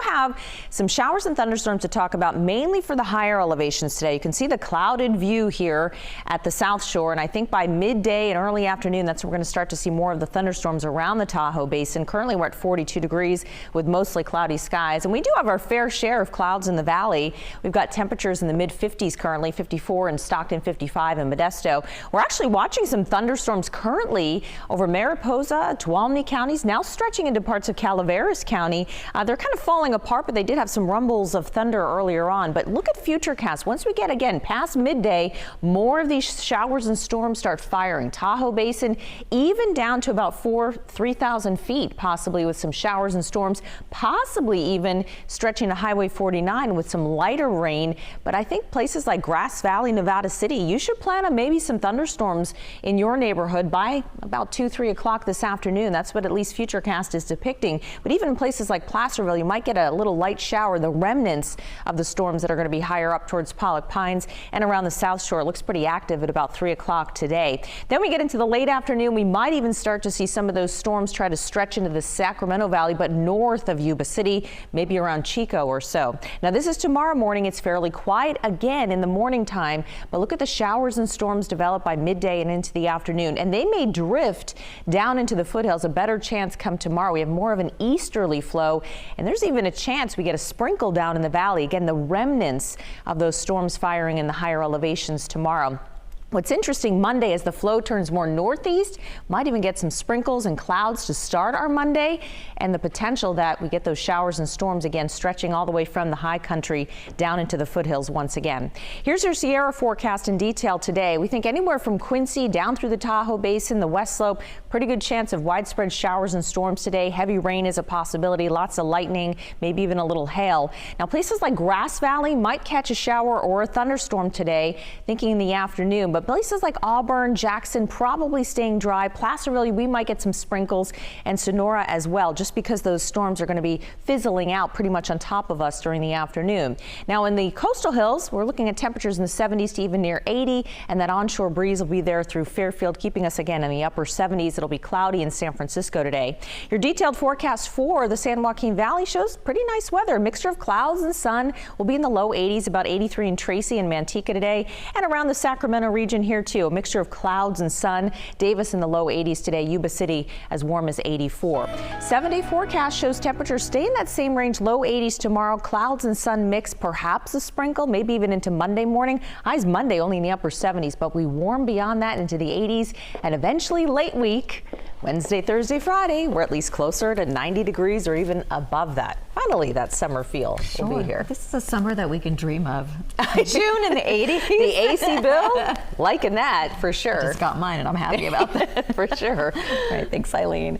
have some showers and thunderstorms to talk about, mainly for the higher elevations today. You can see the clouded view here at the South Shore, and I think by midday and early afternoon, that's when we're going to start to see more of the thunderstorms around the Tahoe Basin. Currently, we're at 42 degrees with mostly cloudy skies, and we do have our fair share of clouds in the valley. We've got temperatures in the mid-50s currently, 54 in Stockton, 55 in Modesto. We're actually watching some thunderstorms currently over Mariposa, Tuolumne counties, now stretching into parts of Calaveras County. They're kind of falling apart, but they did have some rumbles of thunder earlier on. But look at Futurecast. Once we get again past midday, more of these showers and storms start firing. Tahoe Basin even down to about 3,000 feet, possibly with some showers and storms, possibly even stretching to Highway 49 with some lighter rain. But I think places like Grass Valley, Nevada City, you should plan on maybe some thunderstorms in your neighborhood by about 2-3 o'clock this afternoon. That's what at least Futurecast is depicting. But even in places like Placerville, you might get a little light shower, the remnants of the storms that are going to be higher up towards Pollock Pines and around the South Shore. It looks pretty active at about 3 o'clock today. Then we get into the late afternoon. We might even start to see some of those storms try to stretch into the Sacramento Valley, but north of Yuba City, maybe around Chico or so. Now, this is tomorrow morning. It's fairly quiet again in the morning time, but look at the showers and storms develop by midday and into the afternoon, and they may drift down into the foothills. A better chance come tomorrow. We have more of an easterly flow, and there's even a chance we get a sprinkle down in the valley. Again, the remnants of those storms firing in the higher elevations tomorrow. What's interesting, Monday, as the flow turns more northeast, might even get some sprinkles and clouds to start our Monday, and the potential that we get those showers and storms again stretching all the way from the high country down into the foothills once again. Here's your Sierra forecast in detail today. We think anywhere from Quincy down through the Tahoe Basin, the West Slope, pretty good chance of widespread showers and storms today. Heavy rain is a possibility, lots of lightning, maybe even a little hail. Now, places like Grass Valley might catch a shower or a thunderstorm today, thinking in the afternoon. But places like Auburn, Jackson, probably staying dry. Placerville, we might get some sprinkles, and Sonora as well, just because those storms are going to be fizzling out pretty much on top of us during the afternoon. Now, in the coastal hills, we're looking at temperatures in the 70s to even near 80, and that onshore breeze will be there through Fairfield, keeping us again in the upper 70s. It'll be cloudy in San Francisco today. Your detailed forecast for the San Joaquin Valley shows pretty nice weather. A mixture of clouds and sun. Will be in the low 80s, about 83 in Tracy and Manteca today, and around the Sacramento region here too. A mixture of clouds and sun. Davis in the low 80s today. Yuba City as warm as 84. 7-day forecast shows temperatures stay in that same range, low 80s tomorrow. Clouds and sun mix, perhaps a sprinkle, maybe even into Monday morning. Highs Monday only in the upper 70s, but we warm beyond that into the 80s, and eventually late week, Wednesday, Thursday, Friday, we're at least closer to 90 degrees or even above that. Finally, that summer feel will be here. This is a summer that we can dream of. June in the 80s, the AC bill, liking that for sure. I just got mine and I'm happy about that. For sure. All right, thanks, Eileen.